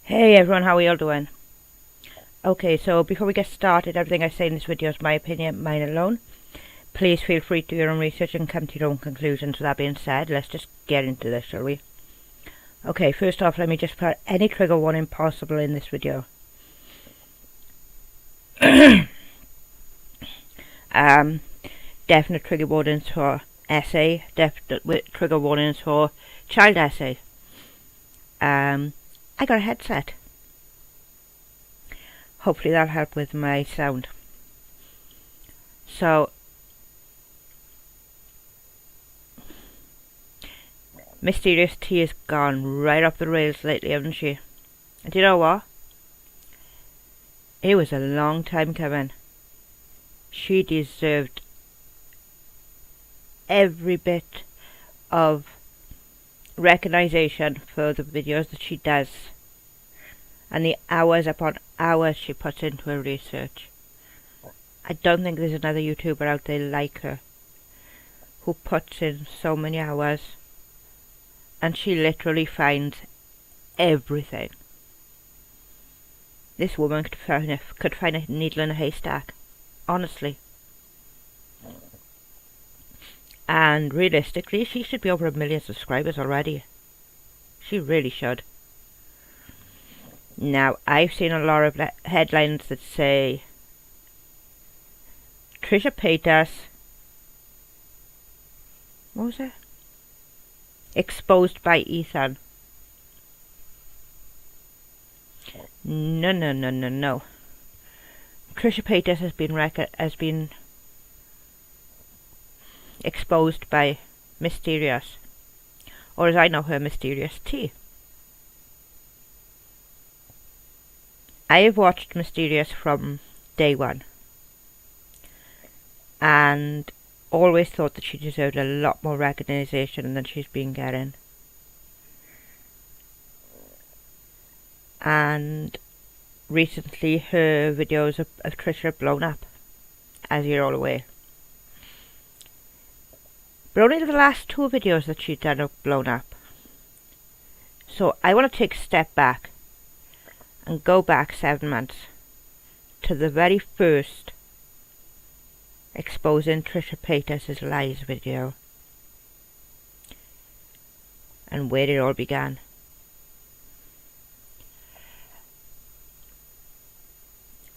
Hey everyone, how are you all doing? Okay, so before we get started, everything I say in this video is my opinion, mine alone. Please feel free to do your own research and come to your own conclusions. With that being said, let's just get into this, shall we? Okay, first off, let me just put any trigger warning possible in this video. Definite trigger warnings for essay, definite trigger warnings for child essay. I got a headset. Hopefully that'll help with my sound. So, Mysterious T has gone right up the rails lately, haven't she? And do you know what? It was a long time coming. She deserved every bit of recognition for the videos that she does and the hours upon hours she puts into her research. I don't think there's another YouTuber out there like her who puts in so many hours, and she literally finds everything. This woman could find a needle in a haystack, honestly. And realistically, she should be over 1 million subscribers already. She really should. Now, I've seen a lot of headlines that say Trisha Paytas, what was it? Exposed by Ethan. No. Trisha Paytas has been exposed by Mysterious, or as I know her, Mysterious T. I have watched Mysterious from day one and always thought that she deserved a lot more recognition than she's been getting. And recently her videos of Trisha have blown up, as you're all aware. But only the last 2 videos that she's done have blown up. So I want to take a step back and go back 7 months to the very first exposing Trisha Paytas' lies video and where it all began.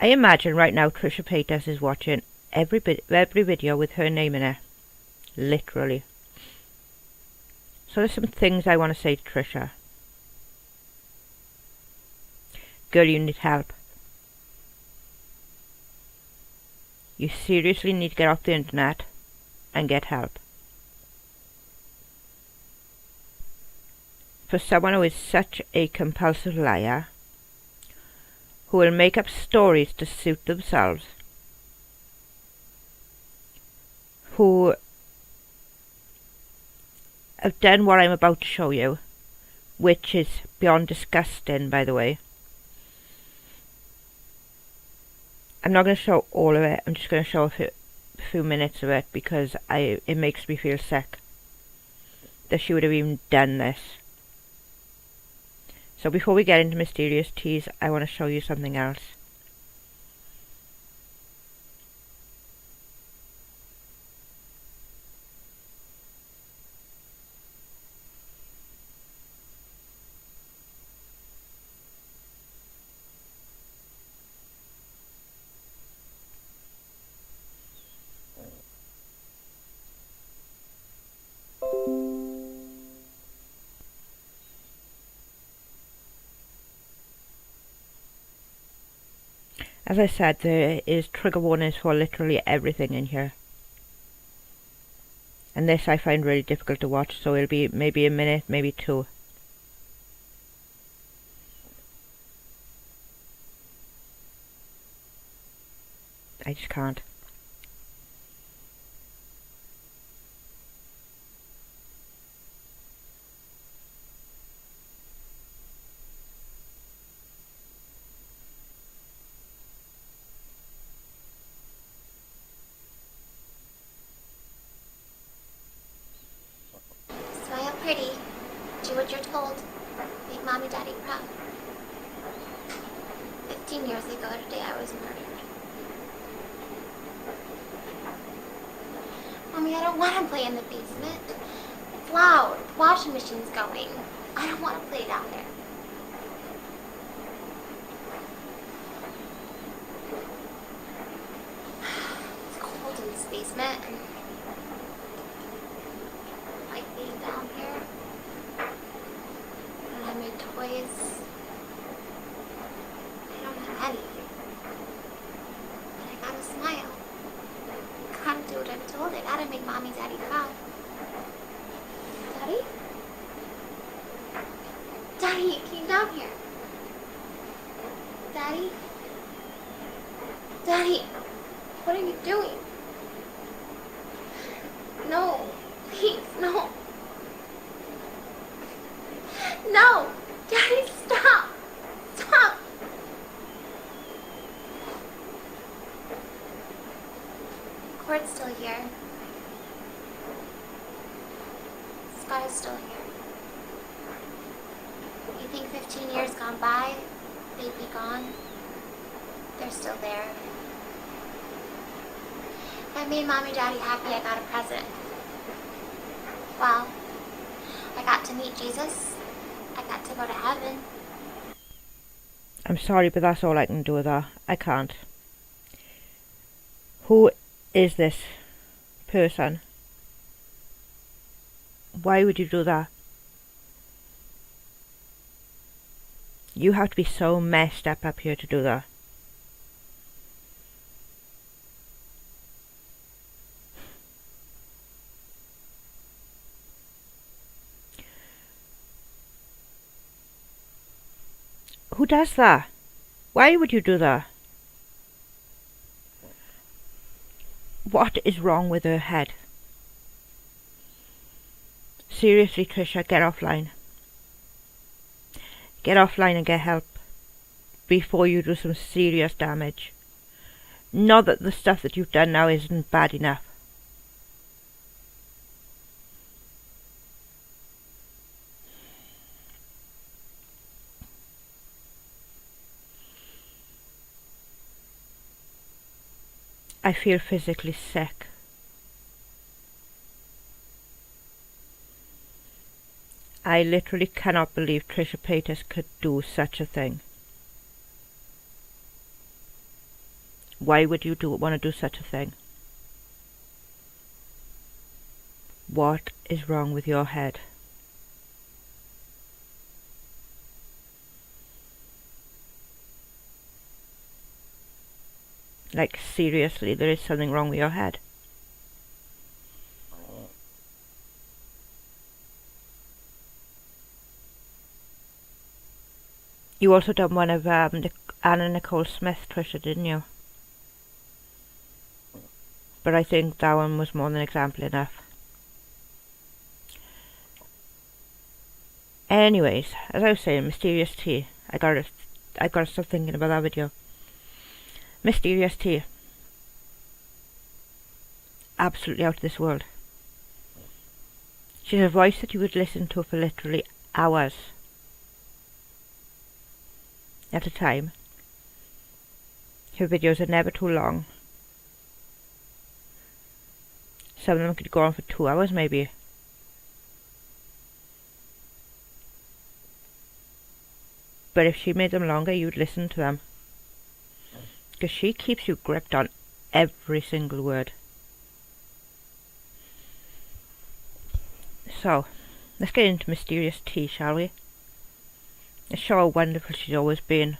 I imagine right now Trisha Paytas is watching every video with her name in it, literally. So there's some things I want to say to Trisha. Girl, you need help. You seriously need to get off the internet and get help. For someone who is such a compulsive liar, who will make up stories to suit themselves, who have done what I'm about to show you, which is beyond disgusting, by the way. I'm not going to show all of it, I'm just going to show a few minutes of it because it makes me feel sick that she would have even done this. So before we get into Mysterious Teas, I want to show you something else. As I said, there is trigger warnings for literally everything in here. And this I find really difficult to watch, so it'll be maybe a minute, maybe 2. I just can't. Smile pretty. Do what you're told. Make mom and daddy proud. 15 years ago today, I was murdered. Mommy, I don't want to play in the basement. It's loud. The washing machine's going. I don't want to play down there. It's cold in this basement. And I like being down here. I don't have my toys. I don't have anything. But I gotta smile. I gotta do what I'm told. I gotta make Mommy, Daddy proud. Daddy? Daddy, you came down here. Daddy? Daddy, what are you doing? No, please, no. No! Daddy, stop! Stop! Court's still here. Sky's still here. You think 15 years gone by, they'd be gone? They're still there. If I made Mommy, Daddy happy, I got a present. Well, I got to meet Jesus. I got to go to heaven. I'm sorry, but that's all I can do with that. I can't. Who is this person? Why would you do that? You have to be so messed up here to do that. Who does that? Why would you do that? What is wrong with her head? Seriously, Trisha, get offline. Get offline and get help before you do some serious damage. Not that the stuff that you've done now isn't bad enough. I feel physically sick. I literally cannot believe Trisha Paytas could do such a thing. Why would you want to do such a thing? What is wrong with your head? Like, seriously, there is something wrong with your head. You also done one of Anna Nicole Smith, Trisha, didn't you? But I think that one was more than example enough. Anyways, as I was saying, Mysterious Tea. I gotta stop thinking about that video. Mysterious Tea. Absolutely out of this world. She's a voice that you would listen to for literally hours at a time. Her videos are never too long. Some of them could go on for 2 hours maybe. But if she made them longer, you'd listen to them. Because she keeps you gripped on every single word. So, let's get into Mysterious Tea, shall we? Let's show how wonderful she's always been.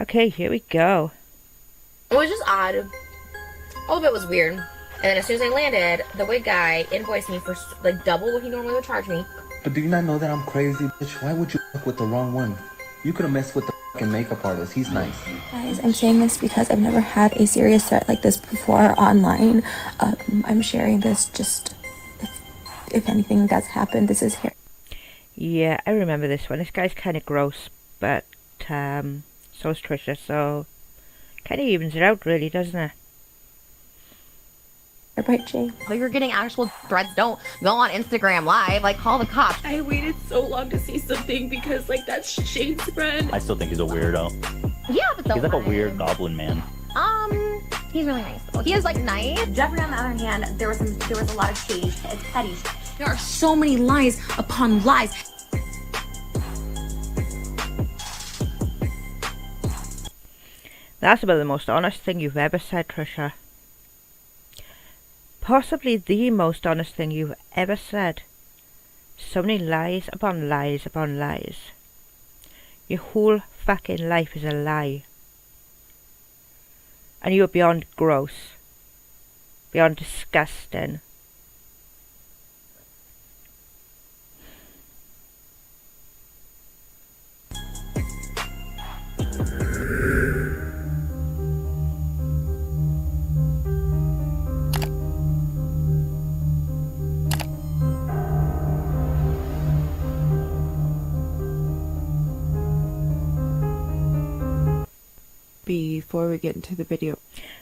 Okay, here we go. It was just odd. All of it was weird. And then as soon as I landed, the wig guy invoiced me for like double what he normally would charge me. But do you not know that I'm crazy, bitch? Why would you fuck with the wrong one? You could have messed with the fucking makeup artist. He's nice. Guys, I'm saying this because I've never had a serious threat like this before online. I'm sharing this just if anything does happen. This is here. Yeah, I remember this one. This guy's kind of gross, but so's Trisha, so kind of evens it out, really, doesn't it? Right, Jay? So you're getting actual threats. Don't go on Instagram Live. Like, call the cops. I waited so long to see something because, like, that's Shane's friend. I still think he's a weirdo. Yeah, but so He's like a what? weird goblin man. He's really nice. Though. He is like nice. Jeffrey, on the other hand, there was a lot of shady. It's petty. There are so many lies upon lies. That's about the most honest thing you've ever said, Trisha. Possibly the most honest thing you've ever said. So many lies upon lies upon lies. Your whole fucking life is a lie. And you're beyond gross. Beyond disgusting. Before we get into the video,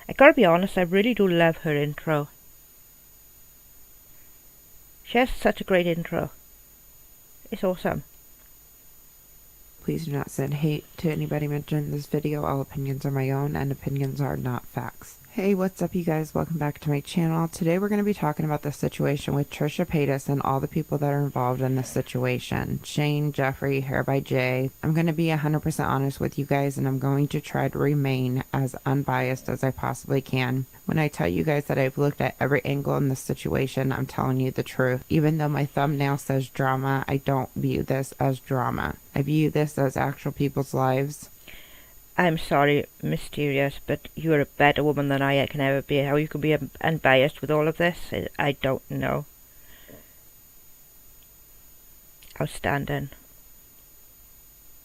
I gotta be honest, I really do love her intro. She has such a great intro. It's awesome. please do not send hate to anybody mentioned in this video. All opinions are my own, and opinions are not facts. Hey, what's up, you guys? Welcome back to my channel. Today we're going to be talking about the situation with Trisha Paytas and all the people that are involved in this situation. Shane, Jeffrey, Hair by Jay. I'm going to be 100% honest with you guys, and I'm going to try to remain as unbiased as I possibly can. When I tell you guys that I've looked at every angle in this situation, I'm telling you the truth. Even though my thumbnail says drama, I don't view this as drama. I view this as actual people's lives. I'm sorry, Mysterious, but you're a better woman than I can ever be. How you can be unbiased with all of this, I don't know. Outstanding.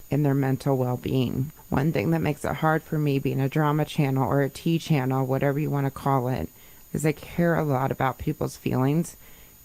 In their mental well-being. One thing that makes it hard for me being a drama channel or a tea channel, whatever you want to call it, is I care a lot about people's feelings,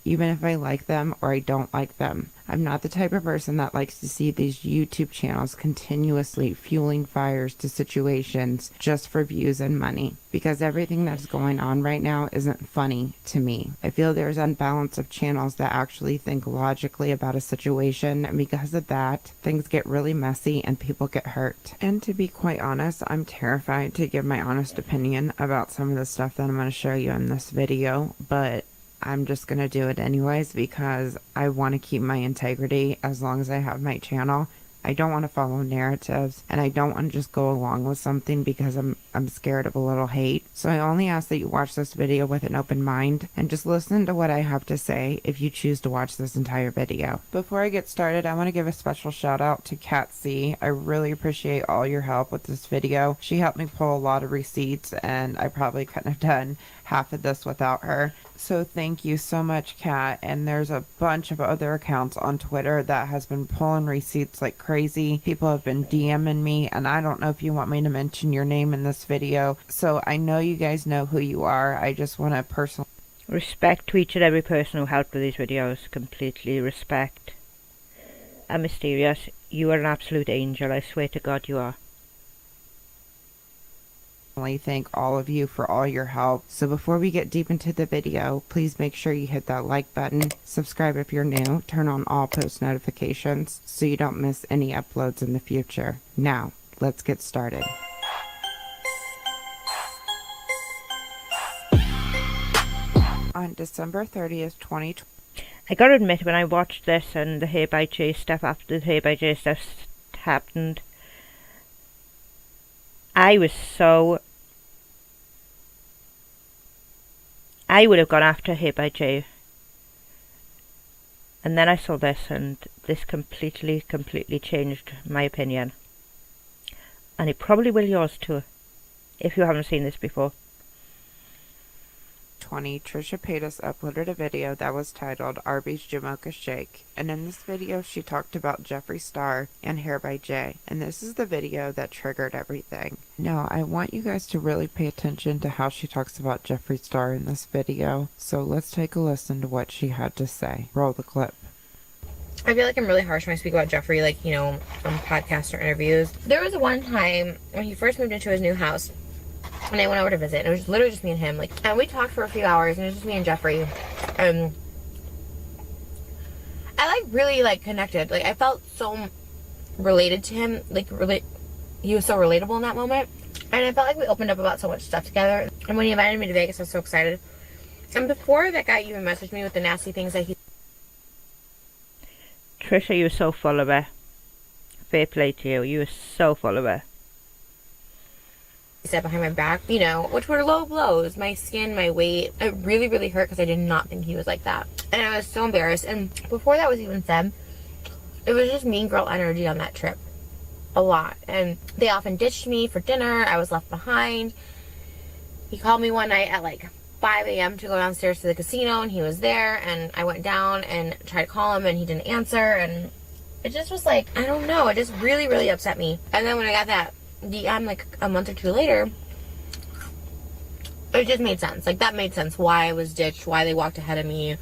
even if I like them or I don't like them. I'm not the type of person that likes to see these YouTube channels continuously fueling fires to situations just for views and money, because everything that's going on right now isn't funny to me. I feel there's unbalance of channels that actually think logically about a situation, and because of that, things get really messy and people get hurt. And to be quite honest, I'm terrified to give my honest opinion about some of the stuff that I'm going to show you in this video, but I'm just going to do it anyways because I want to keep my integrity as long as I have my channel. I don't want to follow narratives, and I don't want to just go along with something because I'm scared of a little hate. So I only ask that you watch this video with an open mind and just listen to what I have to say if you choose to watch this entire video. Before I get started, I want to give a special shout out to Kat C. I really appreciate all your help with this video. She helped me pull a lot of receipts, and I probably couldn't have done half of this without her. So thank you so much, Kat. And there's a bunch of other accounts on Twitter that has been pulling receipts like crazy. People have been DMing me, and I don't know if you want me to mention your name in this video. So I know you guys know who you are. I just want to personally Respect to each and every person who helped with these videos. Completely respect. And Mysterious, you are an absolute angel. I swear to God you are. thank all of you for all your help. So before we get deep into the video, please make sure you hit that like button, subscribe if you're new, turn on all post notifications so you don't miss any uploads in the future. Now, let's get started. On December 30th, 2020, I gotta admit, when I watched this and the Hair by Jay stuff after the Hair by Jay stuff happened, I would have gone after Hair by Jay. And then I saw this, and this completely changed my opinion. And it probably will yours too, if you haven't seen this before. Trisha Paytas uploaded a video that was titled Arby's Jamocha Shake, and in this video she talked about Jeffree Star and Hair by Jay, and this is the video that triggered everything. Now I want you guys to really pay attention to how she talks about Jeffree Star in this video, so let's take a listen to what she had to say. Roll the clip. I feel like I'm really harsh when I speak about Jeffrey, like, you know, on podcasts or interviews. There was one time when he first moved into his new house, and I went over to visit, and it was literally just me and him, like, and we talked for a few hours, and it was just me and Jeffrey, and I, like, really, like, connected. Like, I felt so related to him, like, he was so relatable in that moment, and I felt like we opened up about so much stuff together, and when he invited me to Vegas, I was so excited. And before that guy even messaged me with the nasty things that he Trisha, you were so full of it. Fair play to you. You were so full of it. said behind my back, you know, which were low blows. My skin, my weight, it really, really hurt because I did not think he was like that. And I was so embarrassed. And before that was even said, it was just mean girl energy on that trip. A lot. And they often ditched me for dinner. I was left behind. He called me one night at like 5 a.m. to go downstairs to the casino, and he was there, and I went down and tried to call him, and he didn't answer, and it just was like, I don't know, it just really, really upset me. And then when I got that DM like a month or two later, it just made sense. Like, that made sense why I was ditched, why they walked ahead of me.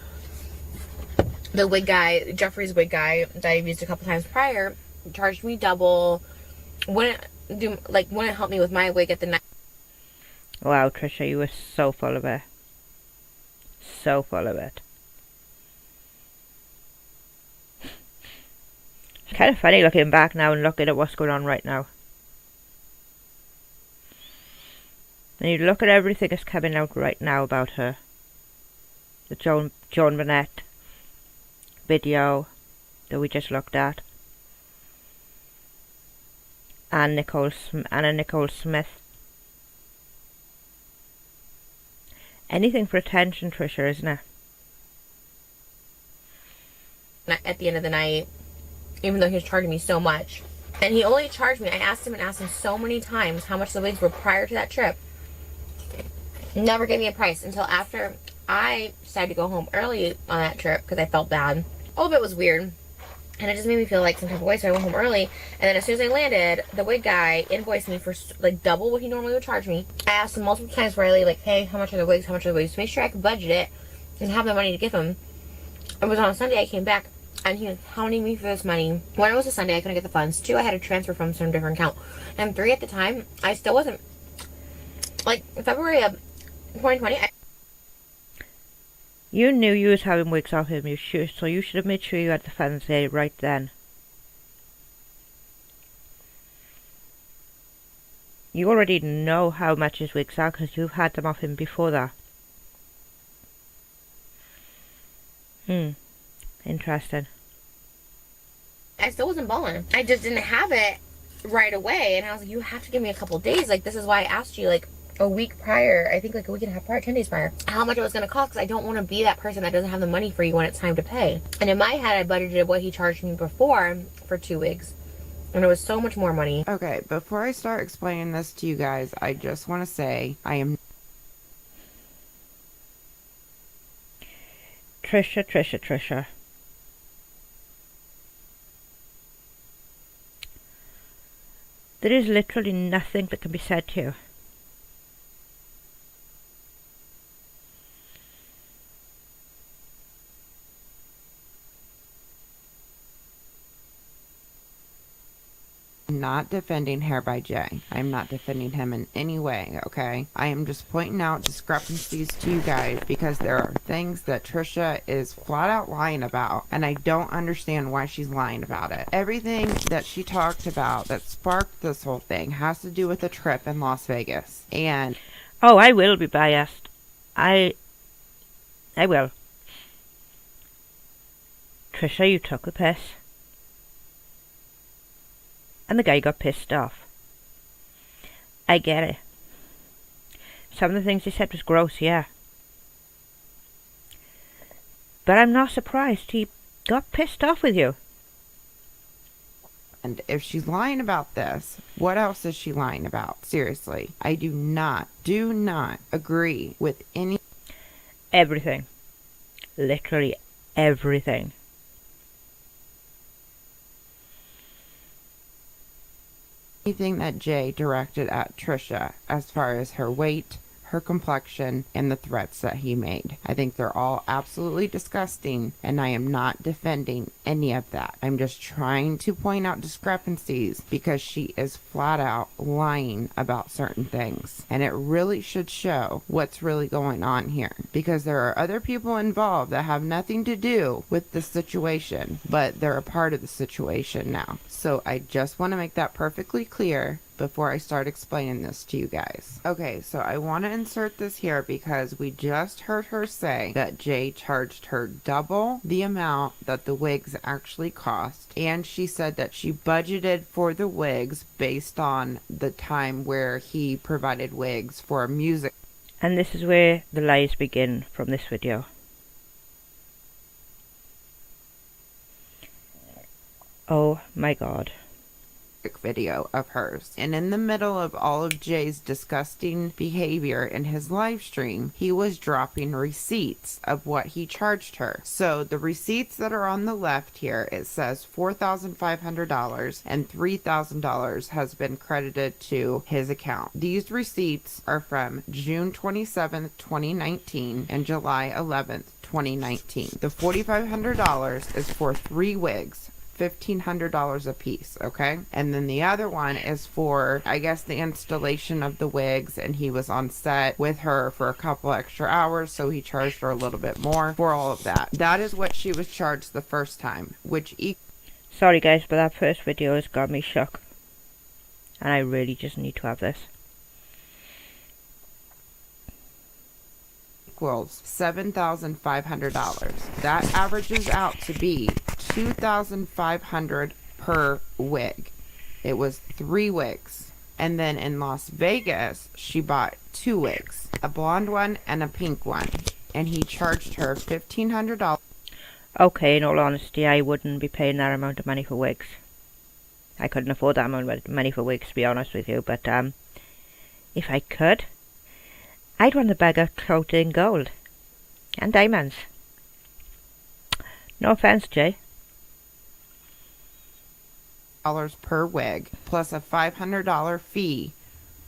The wig guy, Jeffrey's wig guy that I've used a couple times prior, charged me double, wouldn't help me with my wig at the night. Wow, Trisha, you were so full of it. So full of it. It's kind of funny looking back now and looking at what's going on right now. And you look at everything that's coming out right now about her. The Joan Burnett video that we just looked at. And Anna Nicole Smith. Anything for attention, Trisha, isn't it? At the end of the night, even though he was charging me so much. And he only charged me, I asked him so many times how much the wigs were prior to that trip. Never gave me a price until after I decided to go home early on that trip because I felt bad. All of it was weird. And it just made me feel like some type of way, so I went home early. And then as soon as I landed, the wig guy invoiced me for like double what he normally would charge me. I asked him multiple times Riley, like, hey, how much are the wigs, how much are the wigs? To make sure I could budget it and have the money to give him. It was on a Sunday I came back, and he was hounding me for this money. 1, it was a Sunday, I couldn't get the funds. 2, I had to transfer from some different account. And 3, at the time, I still wasn't, like, February of 2020, You knew you was having wigs off him, so you should have made sure you had the funds there right then. You already know how much his wigs are because you've had them off him before that. Interesting. I still wasn't balling. I just didn't have it right away. And I was like, you have to give me a couple days. Like, this is why I asked you, like, a week prior, I think like a week and a half prior, 10 days prior, how much it was going to cost, because I don't want to be that person that doesn't have the money for you when it's time to pay. And in my head, I budgeted what he charged me before for 2 wigs. And it was so much more money. Okay, before I start explaining this to you guys, I just want to say I am... Trisha. There is literally nothing that can be said to you. Not defending Hair by Jay. I'm not defending him in any way, okay? I am just pointing out discrepancies to you guys because there are things that Trisha is flat out lying about, and I don't understand why she's lying about it. Everything that she talked about that sparked this whole thing has to do with the trip in Las Vegas. And oh, I will be biased. I will. Trisha, you took the piss. And the guy got pissed off. I get it. Some of the things he said was gross, yeah. But I'm not surprised he got pissed off with you. And if she's lying about this, what else is she lying about? Seriously. I do not agree with any... Everything. Literally everything. Anything that Jay directed at Trisha as far as her weight, her complexion, and the threats that he made. I think they're all absolutely disgusting, and I am not defending any of that. I'm just trying to point out discrepancies because she is flat out lying about certain things. And it really should show what's really going on here, because there are other people involved that have nothing to do with the situation, but they're a part of the situation now. So I just want to make that perfectly clear before I start explaining this to you guys. Okay, so I want to insert this here because we just heard her say that Jay charged her double the amount that the wigs actually cost, and she said that she budgeted for the wigs based on the time where he provided wigs for music. And this is where the lies begin from this video. Oh my god. Video of hers, and in the middle of all of Jay's disgusting behavior in his live stream, he was dropping receipts of what he charged her. So the receipts that are on the left here, it says $4,500 and $3,000 has been credited to his account. These receipts are from June 27th, 2019 and July 11th, 2019. The $4,500 is for 3 wigs, $1,500 a piece, okay? And then the other one is for, I guess, the installation of the wigs, and he was on set with her for a couple extra hours, so he charged her a little bit more for all of that. That is what she was charged the first time, which Sorry guys, but that first video has got me shook. And I really just need to have this. equals $7,500. That averages out to be $2,500 per wig. It was 3 wigs. And then in Las Vegas, she bought 2 wigs, a blonde one and a pink one. And he charged her $1,500. Okay, in all honesty, I wouldn't be paying that amount of money for wigs. I couldn't afford that amount of money for wigs, to be honest with you. But if I could, I'd want the beggar coated in gold and diamonds. No offense, Jay. Dollars per wig plus a $500 fee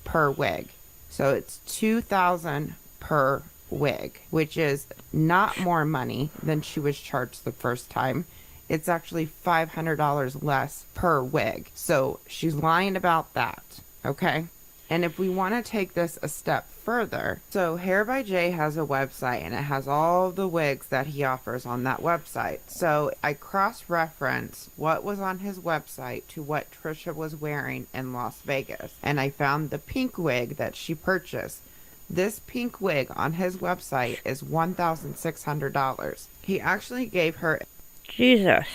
per wig, so it's $2,000 per wig, which is not more money than she was charged the first time. It's actually $500 less per wig, so she's lying about that, okay? And if we want to take this a step further, so Hair by Jay has a website, and it has all the wigs that he offers on that website. So I cross-referenced what was on his website to what Trisha was wearing in Las Vegas, and I found the pink wig that she purchased. This pink wig on his website is $1,600. He actually gave her... Jesus.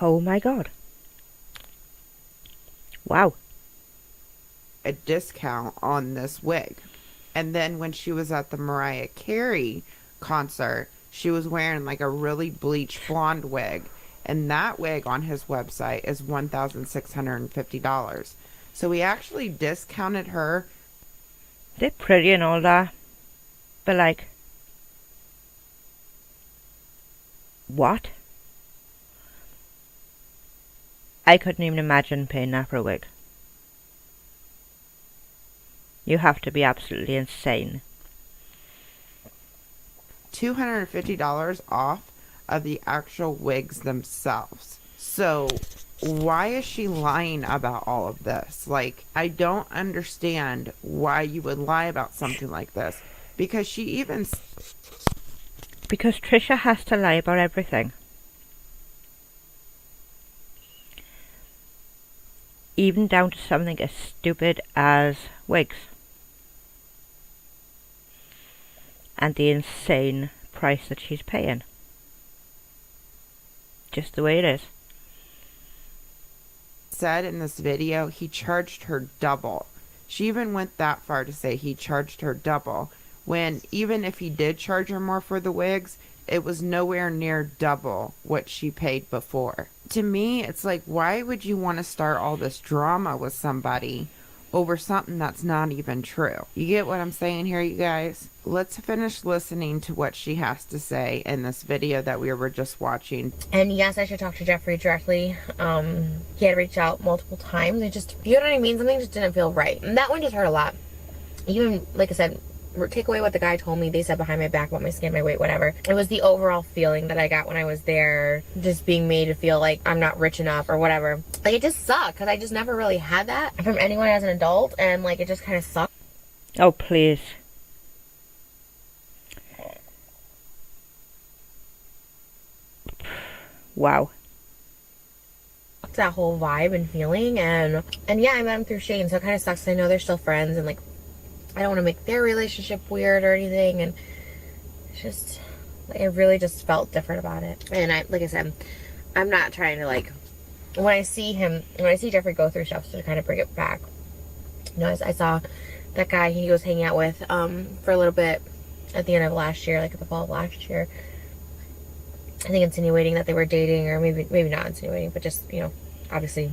Oh my god. Wow. a discount on this wig. And then when she was at the Mariah Carey concert, she was wearing like a really bleached blonde wig. And that wig on his website is $1,650. So we actually discounted her. They're pretty and all that. But like, what? I couldn't even imagine paying that for a wig. You have to be absolutely insane. $250 off of the actual wigs themselves. So why is she lying about all of this? Like, I don't understand why you would lie about something like this. Because she even... Because Trisha has to lie about everything. Even down to something as stupid as wigs. And the insane price that she's paying. Just the way it is. Said in this video, he charged her double. She even went that far to say he charged her double. When even if he did charge her more for the wigs, it was nowhere near double what she paid before. To me, it's like, why would you want to start all this drama with somebody over something that's not even true. You get what I'm saying here, you guys? Let's finish listening to what she has to say in this video that we were just watching. And yes, I should talk to Jeffrey directly. He had reached out multiple times. It just, you know what I mean? Something just didn't feel right. And that one just hurt a lot. Even, like I said, take away what the guy told me, they said behind my back about my skin, my weight, whatever. It was the overall feeling that I got when I was there, just being made to feel like I'm not rich enough or whatever. Like, it just sucked, because I just never really had that from anyone as an adult, and like, it just kind of sucked. Oh, please. Wow. That whole vibe and feeling, and yeah, I met him through Shane, so it kind of sucks. I know they're still friends, and like, I don't want to make their relationship weird or anything, and it's just, like, I really just felt different about it. And like I said, I'm not trying to, like, when I see Jeffrey go through stuff, to kind of bring it back, you know, I saw that guy he was hanging out with for a little bit at the end of last year, like at the fall of last year, I think insinuating that they were dating, or maybe not insinuating, but just, you know, obviously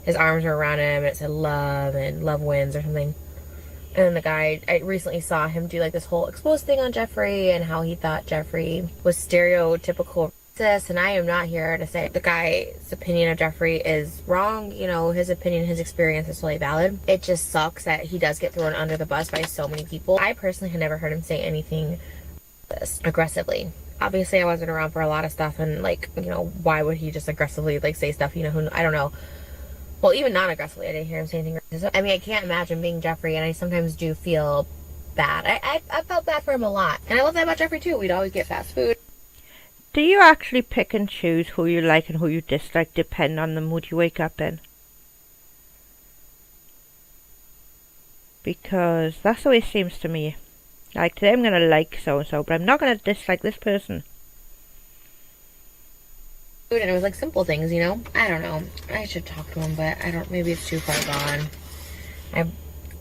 his arms were around him and it said love and love wins or something. And then the guy, I recently saw him do like this whole exposed thing on Jeffrey and how he thought Jeffrey was stereotypical racist. And I am not here to say the guy's opinion of Jeffrey is wrong. You know, his opinion, his experience is totally valid. It just sucks that he does get thrown under the bus by so many people. I personally had never heard him say anything this aggressively. Obviously, I wasn't around for a lot of stuff, and like, you know, why would he just aggressively like say stuff? You know, who, I don't know. Well, even non-aggressively, I didn't hear him say anything racist. I mean, I can't imagine being Jeffrey, and I sometimes do feel bad. I felt bad for him a lot. And I love that about Jeffrey, too. We'd always get fast food. Do you actually pick and choose who you like and who you dislike, depending on the mood you wake up in? Because that's the way it seems to me. Like, today I'm going to like so-and-so, but I'm not going to dislike this person. And it was like simple things, you know? I don't know. I should talk to him, but I don't, maybe it's too far gone.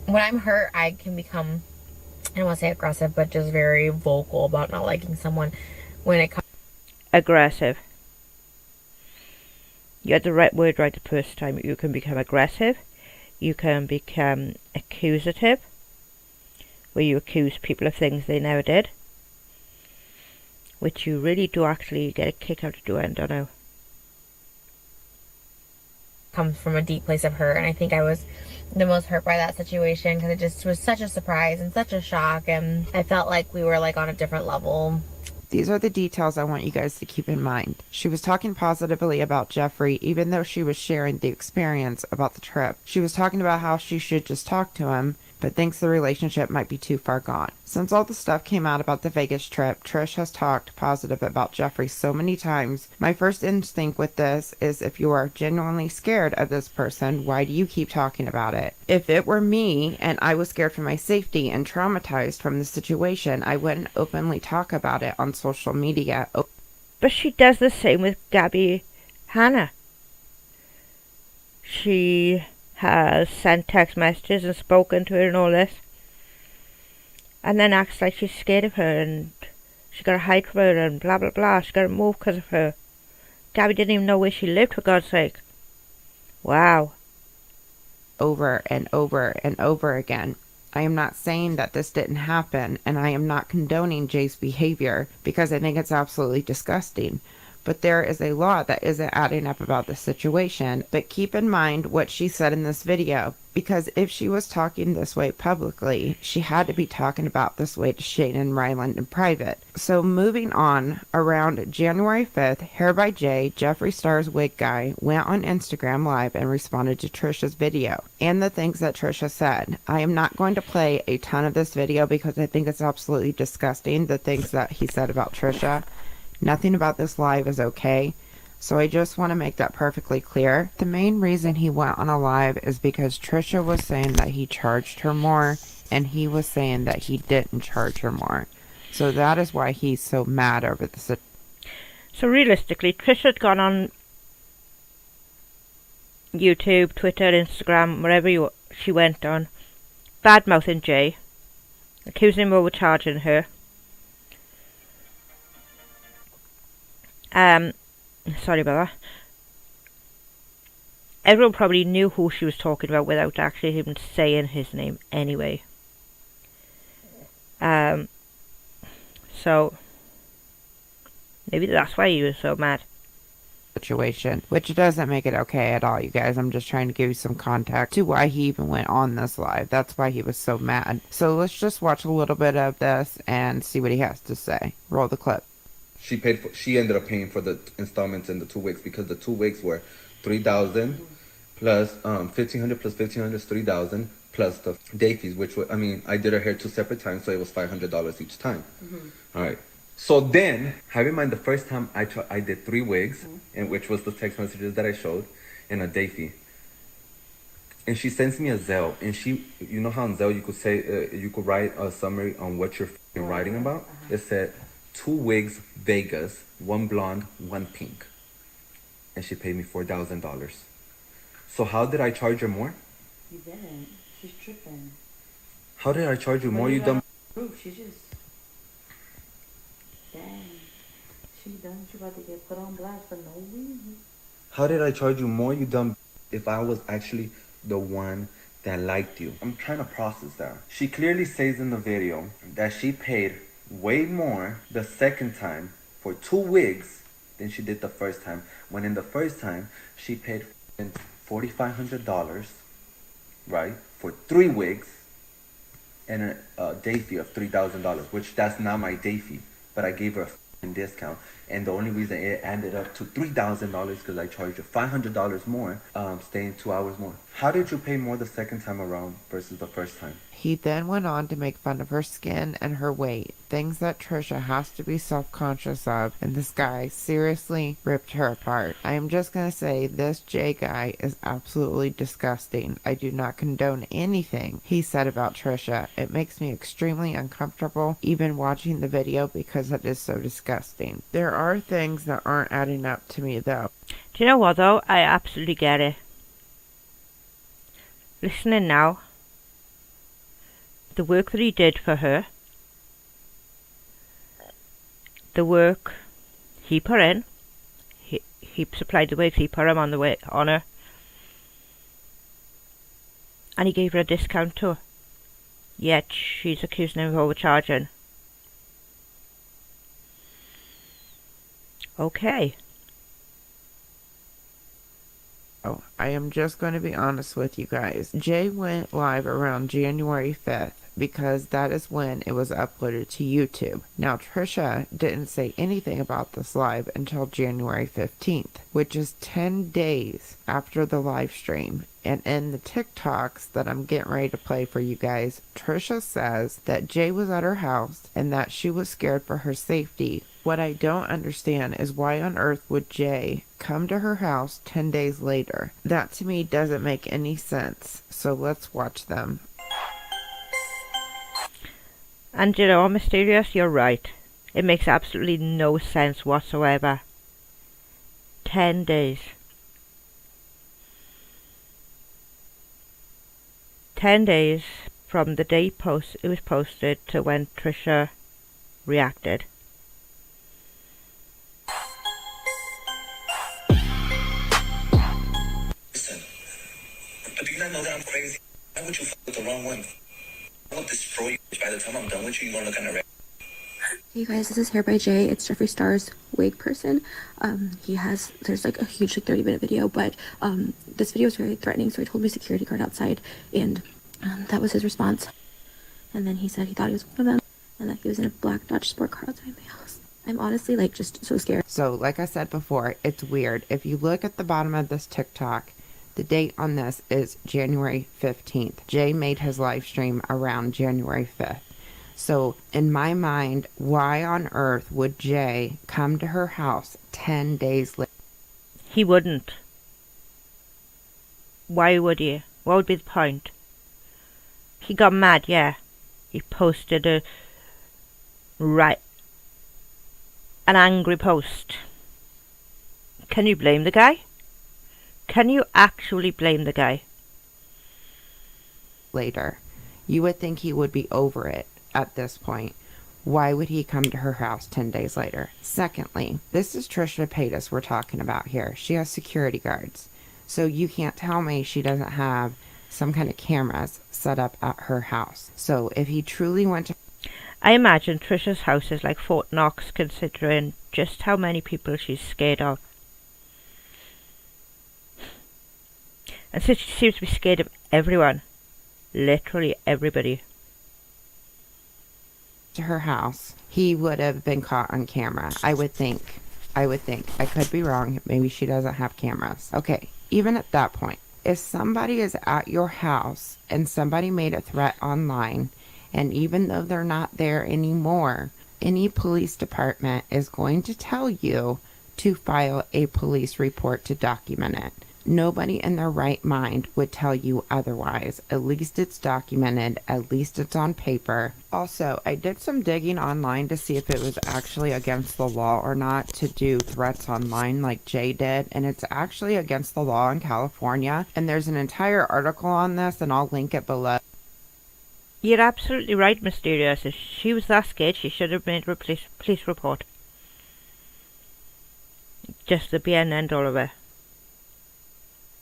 When I'm hurt, I can become, I don't want to say aggressive, but just very vocal about not liking someone when it comes. Aggressive. You had the right word right the first time. You can become aggressive. You can become accusative, where you accuse people of things they never did, which you really do actually get a kick out of doing, don't know. Comes from a deep place of hurt, and I think I was the most hurt by that situation because it just was such a surprise and such a shock, and I felt like we were like on a different level. These are the details I want you guys to keep in mind. She was talking positively about Jeffrey, even though she was sharing the experience about the trip. She was talking about how she should just talk to him, but thinks the relationship might be too far gone. Since all the stuff came out about the Vegas trip, Trish has talked positive about Jeffrey so many times. My first instinct with this is, if you are genuinely scared of this person, why do you keep talking about it? If it were me and I was scared for my safety and traumatized from the situation, I wouldn't openly talk about it on social media. But she does the same with Gabby Hanna. She has sent text messages and spoken to her and all this, and then acts like she's scared of her and she got to hide from her and blah blah blah. She got to move because of her. Gabby didn't even know where she lived, for God's sake. Wow. Over and over and over again. I am not saying that this didn't happen, and I am not condoning Jay's behavior because I think it's absolutely disgusting. But there is a lot that isn't adding up about the situation. But keep in mind what she said in this video, because if she was talking this way publicly, she had to be talking about this way to Shane and Ryland in private. So moving on, around January 5th, Hair by Jay, Jeffree Star's wig guy, went on Instagram Live and responded to Trisha's video and the things that Trisha said. I am not going to play a ton of this video because I think it's absolutely disgusting, the things that he said about Trisha. Nothing about this live is okay, so I just want to make that perfectly clear. The main reason he went on a live is because Trisha was saying that he charged her more, and he was saying that he didn't charge her more. So that is why he's so mad over this. So realistically, Trisha had gone on YouTube, Twitter, Instagram, wherever she went on, bad-mouthing Jay, accusing him of overcharging her. Sorry about that. everyone probably knew who she was talking about without actually even saying his name anyway. So maybe that's why he was so mad. Situation, which doesn't make it okay at all, you guys. I'm just trying to give you some context to why he even went on this live. That's why he was so mad. So let's just watch a little bit of this and see what he has to say. Roll the clip. She ended up paying for the installments in the 2 weeks, because the 2 weeks were $3,000 plus 1,500 plus 1,500 is 3,000 plus the day fees, which were, I mean, I did her hair 2 separate times, so it was $500 each time. All right. So then, have in mind, the first time I did 3 wigs, and which was the text messages that I showed, and a day fee. And she sends me a Zelle, and you know how in Zelle you could say, you could write a summary on what you're writing about? It said, 2 wigs, Vegas, 1 blonde, 1 pink. And she paid me $4,000. So how did I charge her more? You didn't. She's tripping. How did I charge you more, you dumb? Proof. She just... Dang. She done. She about to get put on blast for no reason. How did I charge you more, you dumb? If I was actually the one that liked you. I'm trying to process that. She clearly says in the video that she paid way more the second time for 2 wigs than she did the first time. When in the first time, she paid $4,500, right, for 3 wigs and a day fee of $3,000, which that's not my day fee, but I gave her a discount. And the only reason it ended up to $3,000 because I charged her $500 more, staying 2 hours more. How did you pay more the second time around versus the first time? He then went on to make fun of her skin and her weight, things that Trisha has to be self-conscious of, and this guy seriously ripped her apart. I am just gonna say this Jay guy is absolutely disgusting. I do not condone anything he said about Trisha. It makes me extremely uncomfortable even watching the video because it is so disgusting. There are things that aren't adding up to me though. Do you know what though? I absolutely get it. Listening now, the work that he did for her, the work he put in, he supplied the wigs, he put them on her, and he gave her a discount too. Yet she's accusing him of overcharging. Okay. Oh, I am just going to be honest with you guys. Jay went live around January 5th because that is when it was uploaded to YouTube. Now, Trisha didn't say anything about this live until January 15th, which is 10 days after the live stream. And in the TikToks that I'm getting ready to play for you guys, Trisha says that Jay was at her house and that she was scared for her safety. What I don't understand is why on earth would Jay come to her house 10 days later? That to me doesn't make any sense. So let's watch them. And you know, Mysterious, you're right. It makes absolutely no sense whatsoever. 10 days. 10 days from the day it was posted to when Trisha reacted. Listen, do you not know that I'm crazy? Why would you fuck with the wrong one? I will destroy you. By the time I'm done with you, you're gonna look kind of red. Hey guys, this is Hair by Jay. It's Jeffree Star's wig person. There's like a huge like 30-minute video, but this video is very threatening, so I told my security guard outside, and that was his response. And then he said he thought he was one of them, and that he was in a black Dodge sport car outside my house. I'm honestly like just so scared. So like I said before, it's weird. If you look at the bottom of this TikTok, the date on this is January 15th. Jay made his live stream around January 5th. So in my mind, why on earth would Jay come to her house 10 days later? He wouldn't. Why would he? What would be the point? He got mad, yeah. He posted an angry post. Can you blame the guy? Can you actually blame the guy? Later. You would think he would be over it at this point. Why would he come to her house 10 days later? Secondly, this is Trisha Paytas we're talking about here. She has security guards. So you can't tell me she doesn't have some kind of cameras set up at her house. So if he truly went to... I imagine Trisha's house is like Fort Knox, considering just how many people she's scared of. And since she seems to be scared of everyone, literally everybody, to her house, he would have been caught on camera. I would think. I could be wrong. Maybe she doesn't have cameras. Okay, even at that point, if somebody is at your house and somebody made a threat online, and even though they're not there anymore, any police department is going to tell you to file a police report to document it. Nobody in their right mind would tell you otherwise. At least it's documented. At least it's on paper. Also, I did some digging online to see if it was actually against the law or not to do threats online like Jay did. And it's actually against the law in California. And there's an entire article on this, and I'll link it below. You're absolutely right, Mysterious. If she was that scared, she should have made a police report. Just the be and end all of it.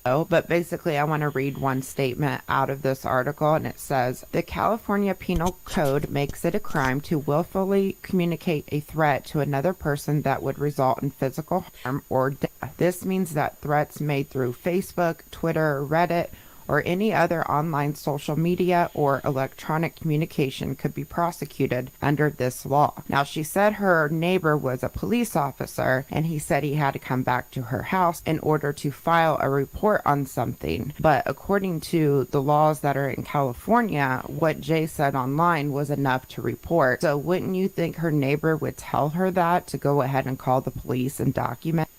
But basically I want to read one statement out of this article, and it says, the California Penal Code makes it a crime to willfully communicate a threat to another person that would result in physical harm or death. This means that threats made through Facebook, Twitter, Reddit, or any other online social media or electronic communication could be prosecuted under this law. Now, she said her neighbor was a police officer, and he said he had to come back to her house in order to file a report on something. But according to the laws that are in California, what Jay said online was enough to report. So wouldn't you think her neighbor would tell her that to go ahead and call the police and document?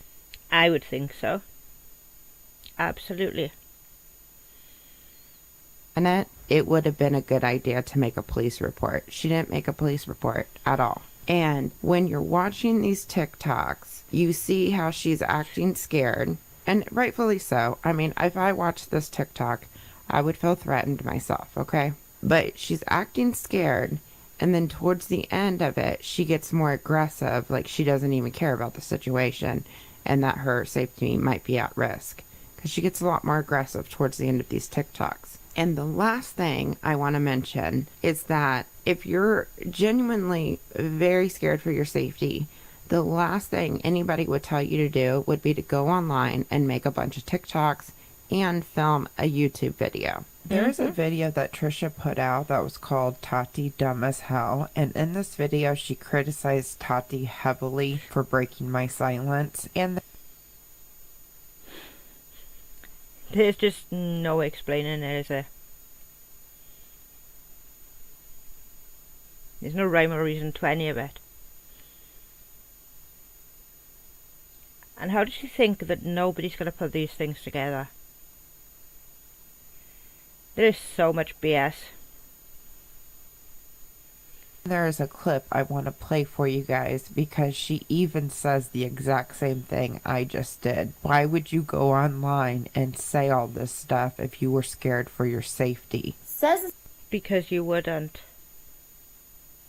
I would think so. Absolutely. It would have been a good idea to make a police report. She didn't make a police report at all. And when you're watching these TikToks, you see how she's acting scared, and rightfully so. I mean, if I watched this TikTok, I would feel threatened myself, okay? But she's acting scared, and then towards the end of it, she gets more aggressive, like she doesn't even care about the situation and that her safety might be at risk. Because she gets a lot more aggressive towards the end of these TikToks. And the last thing I want to mention is that if you're genuinely very scared for your safety, the last thing anybody would tell you to do would be to go online and make a bunch of TikToks and film a YouTube video. There's a video that Trisha put out that was called Tati Dumb as Hell, and in this video she criticized Tati heavily for breaking my silence, and there's just no explaining it, is there? There's no rhyme or reason to any of it. And how does she think that nobody's going to put these things together? There is so much BS. there is a clip I want to play for you guys because she even says the exact same thing I just did. Why would you go online and say all this stuff if you were scared for your safety? Says because you wouldn't.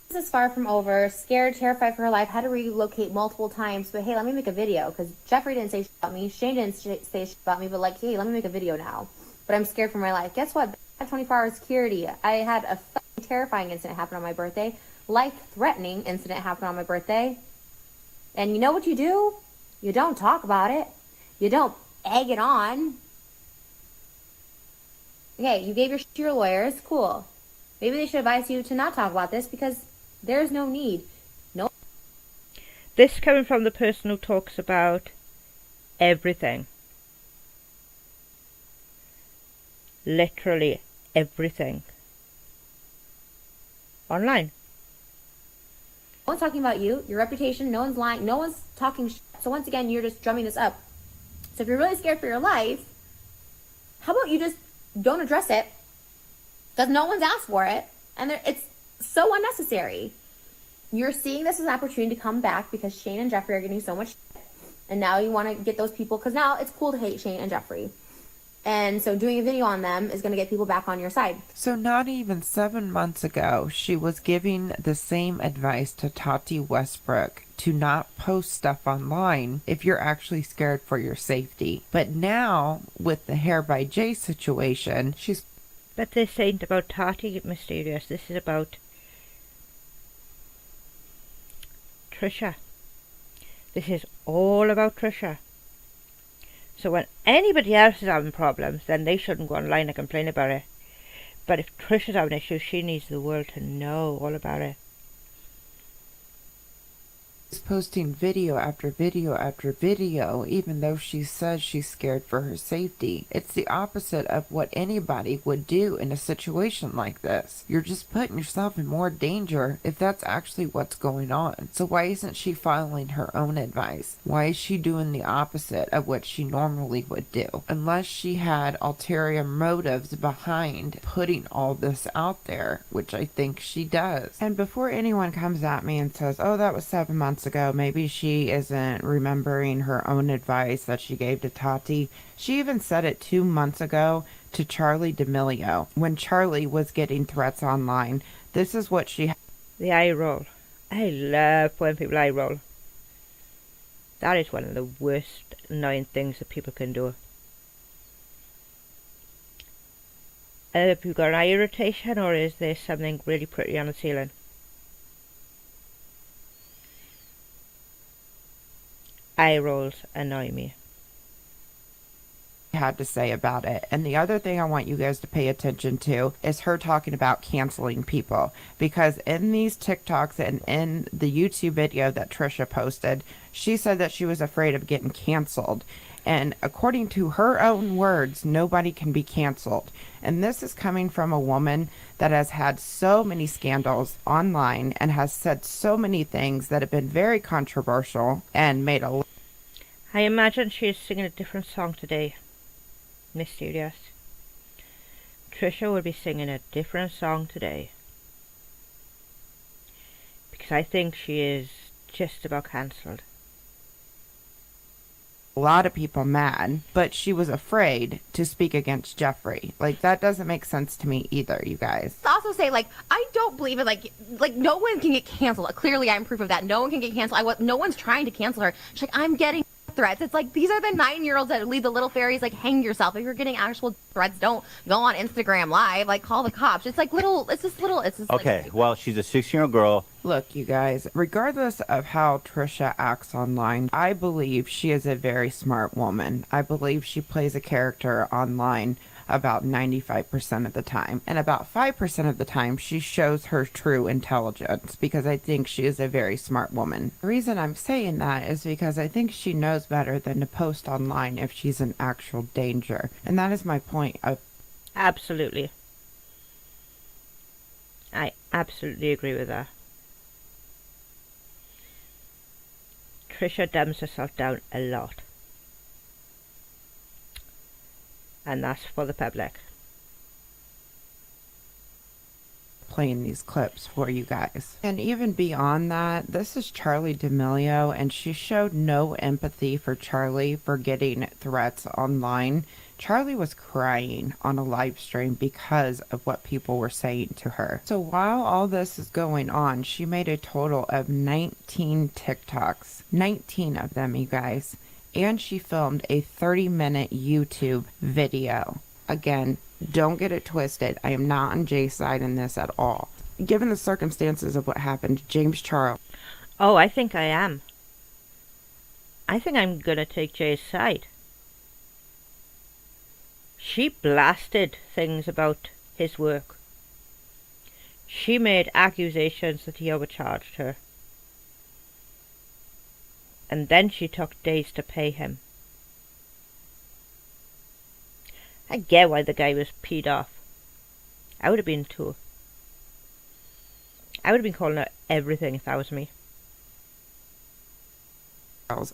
This is far from over. Scared, terrified for her life, had to relocate multiple times. But hey, let me make a video because Jeffrey didn't say shit about me. Shane didn't say shit about me. But like, hey, let me make a video now. But I'm scared for my life. Guess what? I have 24-hour security. I had a fucking terrifying incident happen on my birthday. Life-threatening incident happen on my birthday. And you know what you do? You don't talk about it. You don't egg it on. Okay, you gave your shit to your lawyers. Cool. Maybe they should advise you to not talk about this because there's no need. No. This coming from the person who talks about everything. Literally everything. Online. No one's talking about you, your reputation, no one's lying, no one's talking shit. So once again, you're just drumming this up. So if you're really scared for your life, how about you just don't address it? Because no one's asked for it. And it's so unnecessary. You're seeing this as an opportunity to come back because Shane and Jeffrey are getting so much shit. And now you want to get those people, because now it's cool to hate Shane and Jeffrey. And so doing a video on them is going to get people back on your side. So not even 7 months ago, she was giving the same advice to Tati Westbrook to not post stuff online if you're actually scared for your safety. But now, with the Hair by Jay situation, she's... But this ain't about Tati Mysterious. This is about Trisha. This is all about Trisha. So when anybody else is having problems, then they shouldn't go online and complain about it. But if Trisha's having issues, she needs the world to know all about it. She's posting video after video after video, even though she says she's scared for her safety. It's the opposite of what anybody would do in a situation like this. You're just putting yourself in more danger if that's actually what's going on. So why isn't she following her own advice? Why is she doing the opposite of what she normally would do? Unless she had ulterior motives behind putting all this out there, which I think she does. And before anyone comes at me and says, oh, that was 7 months ago, maybe she isn't remembering her own advice that she gave to Tati. She even said it 2 months ago to Charli D'Amelio when Charli was getting threats online. This is what she... The eye roll. I love when people eye roll. That is one of the worst annoying things that people can do. Have you got an eye irritation, or is there something really pretty on the ceiling? Eye rolls annoy me. Had to say about it. And the other thing I want you guys to pay attention to is her talking about canceling people, because in these TikToks and in the YouTube video that Trisha posted, she said that she was afraid of getting canceled. And according to her own words, nobody can be canceled. And this is coming from a woman that has had so many scandals online and has said so many things that have been very controversial and made a... I imagine she is singing a different song today. Mysterious. Trisha will be singing a different song today. Because I think she is just about cancelled. A lot of people mad, but she was afraid to speak against Jeffree. Like, that doesn't make sense to me either, you guys. Also say, like, I don't believe it. Like no one can get canceled. Clearly, I'm proof of that. No one can get canceled. No one's trying to cancel her. She's like, I'm getting threats. It's like, these are the 9-year-olds that lead the little fairies, like, hang yourself. If you're getting actual threats, don't go on Instagram Live. Like, call the cops. It's like little, it's just okay, like, well, she's a 16-year-old girl. Look, you guys, regardless of how Trisha acts online, I believe she is a very smart woman. I believe she plays a character online about 95% of the time. And about 5% of the time, she shows her true intelligence, because I think she is a very smart woman. The reason I'm saying that is because I think she knows better than to post online if she's in actual danger. And that is my point of... Absolutely. I absolutely agree with that. Trisha dumbs herself down a lot. And that's for the public. Playing these clips for you guys. And even beyond that, this is Charli D'Amelio, and she showed no empathy for Charli for getting threats online. Charli was crying on a live stream because of what people were saying to her. So while all this is going on, she made a total of 19 TikToks. 19 of them, you guys. And she filmed a 30-minute YouTube video. Again, don't get it twisted. I am not on Jay's side in this at all. Given the circumstances of what happened to James Charles. Oh, I think I am. I think I'm gonna take Jay's side. She blasted things about his work. She made accusations that he overcharged her. And then she took days to pay him. I get why the guy was peed off. I would have been too. I would have been calling her everything if that was me.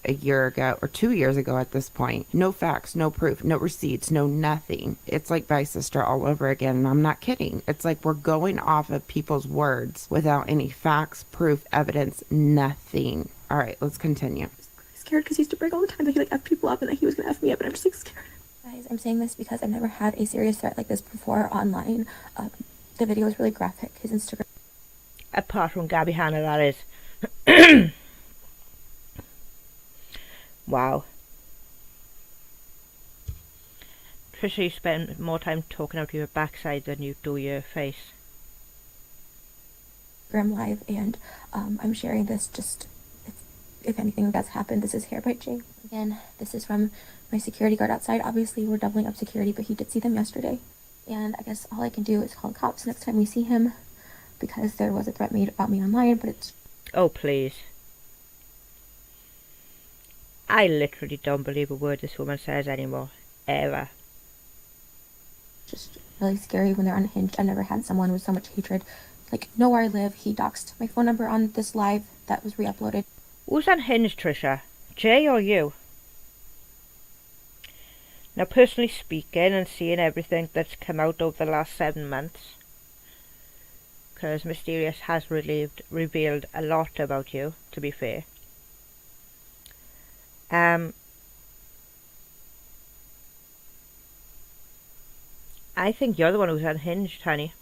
A year ago, or 2 years ago at this point. No facts, no proof, no receipts, no nothing. It's like My Sister all over again, and I'm not kidding. It's like we're going off of people's words without any facts, proof, evidence, nothing. All right, let's continue. Scared because he used to brag all the time that he like F people up and that he was gonna F me up, and I'm just like scared. Guys, I'm saying this because I've never had a serious threat like this before online. The video is really graphic. His Instagram. Apart from Gabby Hanna, that is. Wow. Trisha, you spend more time talking out your backside than you do your face. Live, and I'm sharing this just if anything does happen. This is Hair by Jay. Again, this is from my security guard outside. Obviously, we're doubling up security, but he did see them yesterday. And I guess all I can do is call the cops next time we see him, because there was a threat made about me online, but it's... Oh, please. I literally don't believe a word this woman says anymore. Ever. Just really scary when they're unhinged. I've never had someone with so much hatred, like, know where I live. He doxed my phone number on this live that was re-uploaded. Who's unhinged, Trisha? Jay or you? Now, personally speaking, and seeing everything that's come out over the last 7 months, because Mysterious has revealed a lot about you, to be fair. I think you're the one who's unhinged, honey.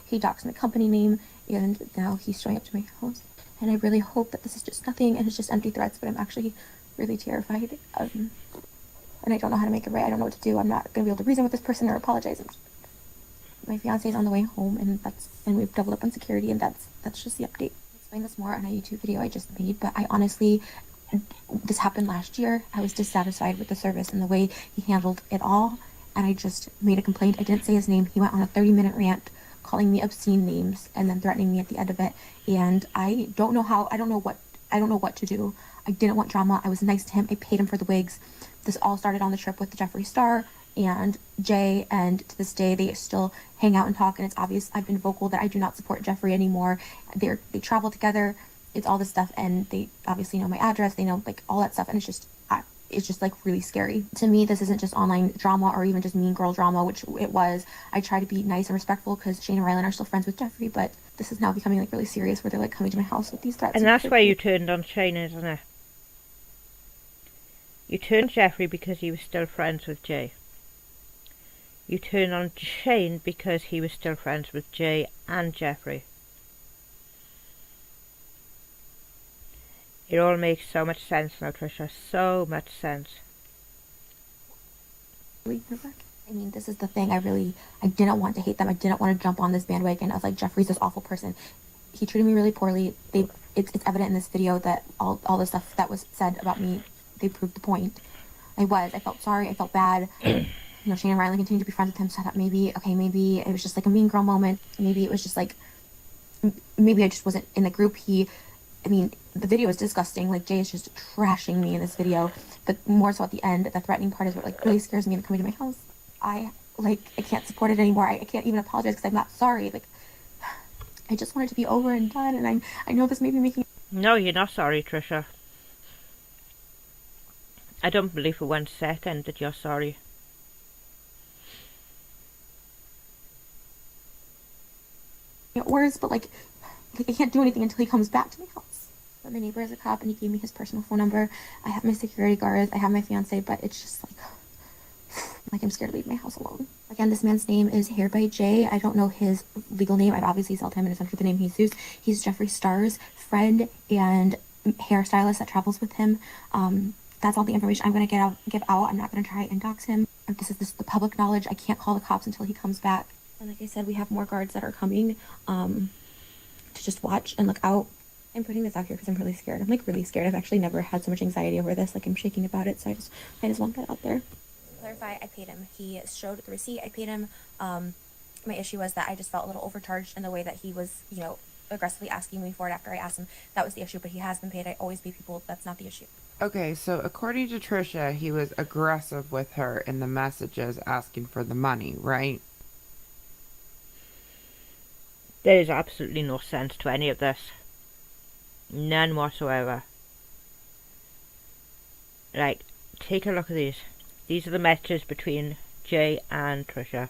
He doxed my company name, and now he's showing up to my house. And I really hope that this is just nothing and it's just empty threats, but I'm actually really terrified. And I don't know how to make it right. I don't know what to do. I'm not going to be able to reason with this person or apologize. My fiance is on the way home, and we've doubled up on security, and that's just the update. I'll explain this more on a YouTube video I just made, but I honestly, this happened last year. I was dissatisfied with the service and the way he handled it all, and I just made a complaint. I didn't say his name. He went on a 30-minute rant calling me obscene names and then threatening me at the end of it, and I don't know what to do. I didn't want drama. I was nice to him. I paid him for the wigs. This all started on the trip with Jeffree Star and Jay, and to this day they still hang out and talk, and it's obvious I've been vocal that I do not support Jeffree anymore. They travel together, it's all this stuff, and they obviously know my address, they know like all that stuff, and it's just like really scary. To me, this isn't just online drama or even just mean girl drama, which it was. I try to be nice and respectful because Shane and Rylan are still friends with Jeffree, but this is now becoming like really serious where they're like coming to my house with these threats. And that's why you turned on Shane, isn't it? You turned Jeffree because he was still friends with Jay. You turned on Shane because he was still friends with Jay and Jeffree. It all makes so much sense now, Trisha. So much sense. I mean, this is the thing. I didn't want to hate them. I didn't want to jump on this bandwagon of like, Jeffree's this awful person. He treated me really poorly. It's evident in this video that all the stuff that was said about me, they proved the point. I felt sorry. I felt bad. You know, Shane and Riley continued to be friends with him, so I thought maybe it was just like a mean girl moment. Maybe it was just like, maybe I just wasn't in the group. The video is disgusting. Like, Jay is just trashing me in this video. But more so at the end, the threatening part is what like really scares me into coming to my house. I can't support it anymore. I can't even apologize because I'm not sorry. Like, I just want it to be over and done. And I know this may be making... No, you're not sorry, Trisha. I don't believe for 1 second that you're sorry. Words, but like I can't do anything until he comes back to my house. But my neighbor is a cop, and he gave me his personal phone number. I have my security guards, I have my fiance, but it's just like I'm scared to leave my house alone. Again, this man's name is Hair by Jay. I don't know his legal name. I've obviously told him, and essentially the name he's used. He's Jeffree Star's friend and hairstylist that travels with him. That's all the information I'm going to give out. I'm not going to try and dox him. This is the public knowledge. I can't call the cops until he comes back. And like I said, we have more guards that are coming to just watch and look out. I'm putting this out here because I'm really scared. I'm like really scared. I've actually never had so much anxiety over this. Like, I'm shaking about it, so I just want that out there. To clarify, I paid him. He showed the receipt. I paid him. My issue was that I just felt a little overcharged in the way that he was, aggressively asking me for it after I asked him. That was the issue, but he has been paid. I always pay people. That's not the issue. Okay, so according to Trisha, he was aggressive with her in the messages asking for the money, right? There is absolutely no sense to any of this. None whatsoever. Right, take a look at these. These are the messages between Jay and Trisha.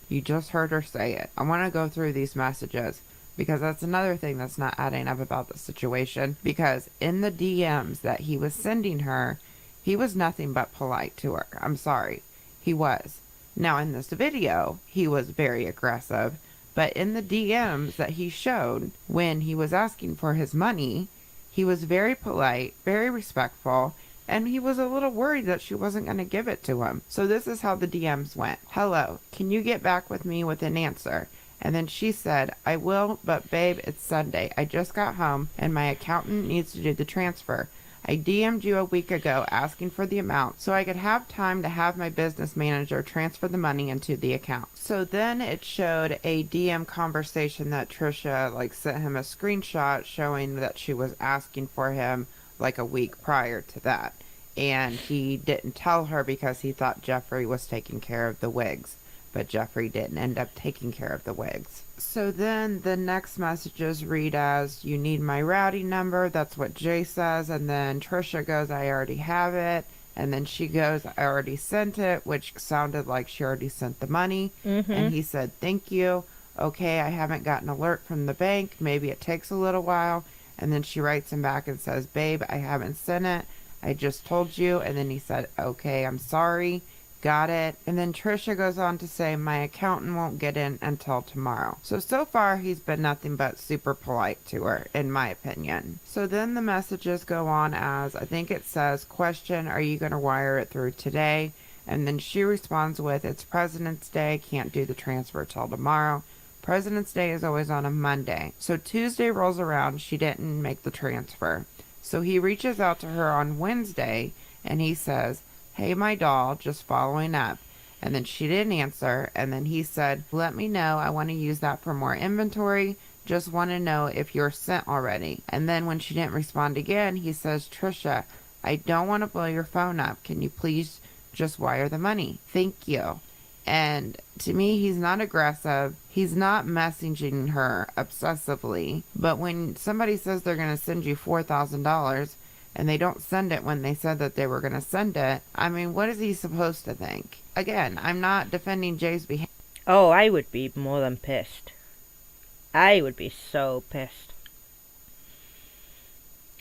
You just heard her say it. I want to go through these messages because that's another thing that's not adding up about the situation. Because in the DMs that he was sending her, He was nothing but polite to her. I'm sorry. He was. Now, in this video, he was very aggressive, but in the DMs that he showed when he was asking for his money, he was very polite, very respectful, and he was a little worried that she wasn't going to give it to him. So this is how the DMs went. Hello, can you get back with me with an answer? And then she said, I will, but babe, it's Sunday. I just got home and my accountant needs to do the transfer. I DM'd you a week ago asking for the amount so I could have time to have my business manager transfer the money into the account. So then it showed a DM conversation that Trisha sent him a screenshot showing that she was asking for him a week prior to that. And he didn't tell her because he thought Jeffrey was taking care of the wigs. But Jeffrey didn't end up taking care of the wigs. So then the next messages read as, you need my routing number. That's what Jay says. And then Trisha goes, I already have it. And then she goes, I already sent it, which sounded like she already sent the money. And he said, thank you. Okay, I haven't gotten an alert from the bank. Maybe it takes a little while. And then she writes him back and says, babe, I haven't sent it. I just told you. And then he said, okay, I'm sorry. Got it. And then Trisha goes on to say, my accountant won't get in until tomorrow. So far he's been nothing but super polite to her, in my opinion. So then the messages go on as, I think it says, question, are you going to wire it through today? And then she responds with, it's President's Day, can't do the transfer till tomorrow. President's Day is always on a Monday. So Tuesday rolls around, she didn't make the transfer. So he reaches out to her on Wednesday and he says, hey, my doll, just following up. And then she didn't answer. And then he said, let me know. I want to use that for more inventory. Just want to know if you're sent already. And then when she didn't respond again, he says, Trisha, I don't want to blow your phone up. Can you please just wire the money? Thank you. And to me, he's not aggressive. He's not messaging her obsessively. But when somebody says they're going to send you $4,000, and they don't send it when they said that they were going to send it, I mean, what is he supposed to think? Again, I'm not defending Jay's behavior. Oh, I would be more than pissed. I would be so pissed.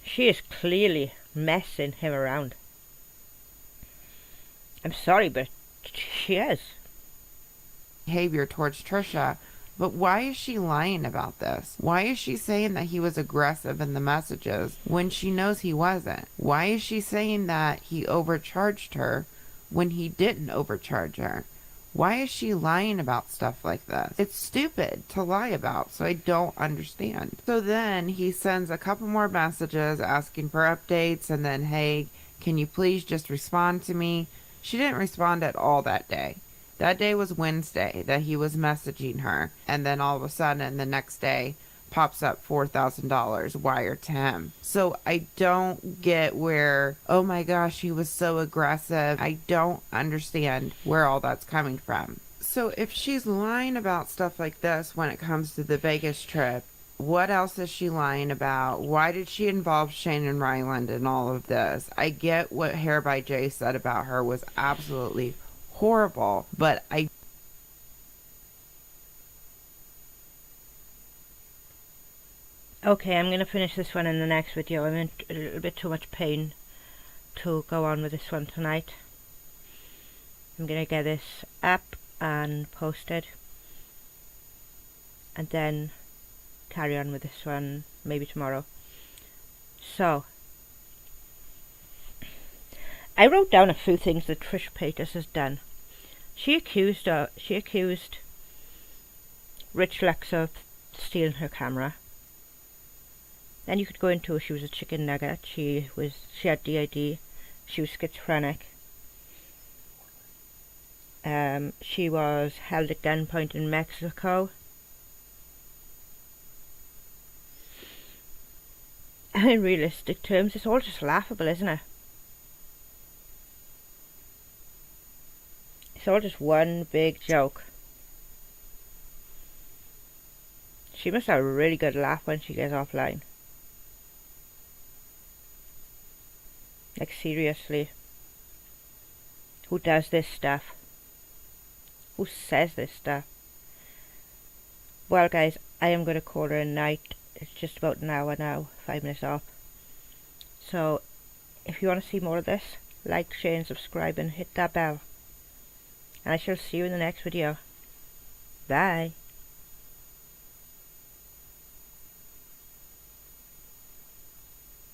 She is clearly messing him around. I'm sorry, but she is. Behavior towards Trisha. But why is she lying about this? Why is she saying that he was aggressive in the messages when she knows he wasn't? Why is she saying that he overcharged her when he didn't overcharge her? Why is she lying about stuff like this? It's stupid to lie about, so I don't understand. So then he sends a couple more messages asking for updates and then, hey, can you please just respond to me? She didn't respond at all that day. That day was Wednesday that he was messaging her. And then all of a sudden, the next day, pops up $4,000 wired to him. So I don't get where, oh my gosh, he was so aggressive. I don't understand where all that's coming from. So if she's lying about stuff like this when it comes to the Vegas trip, what else is she lying about? Why did she involve Shannon Ryland in all of this? I get what Hair by Jay said about her was absolutely horrible, but Okay, I'm going to finish this one in the next video. I'm in a little bit too much pain to go on with this one tonight. I'm going to get this up and posted and then carry on with this one maybe tomorrow. So I wrote down a few things that Trisha Paytas has done. She accused Rich Lex of stealing her camera. Then you could go into she was a chicken nugget. She had DID. She was schizophrenic. She was held at gunpoint in Mexico. And in realistic terms, it's all just laughable, isn't it? It's all just one big joke. She must have a really good laugh when she gets offline. Like, seriously. Who does this stuff? Who says this stuff? Well, guys, I am going to call her a night. It's just about an hour now, 5 minutes off. So, if you want to see more of this, like, share and subscribe and hit that bell. And I shall see you in the next video. Bye.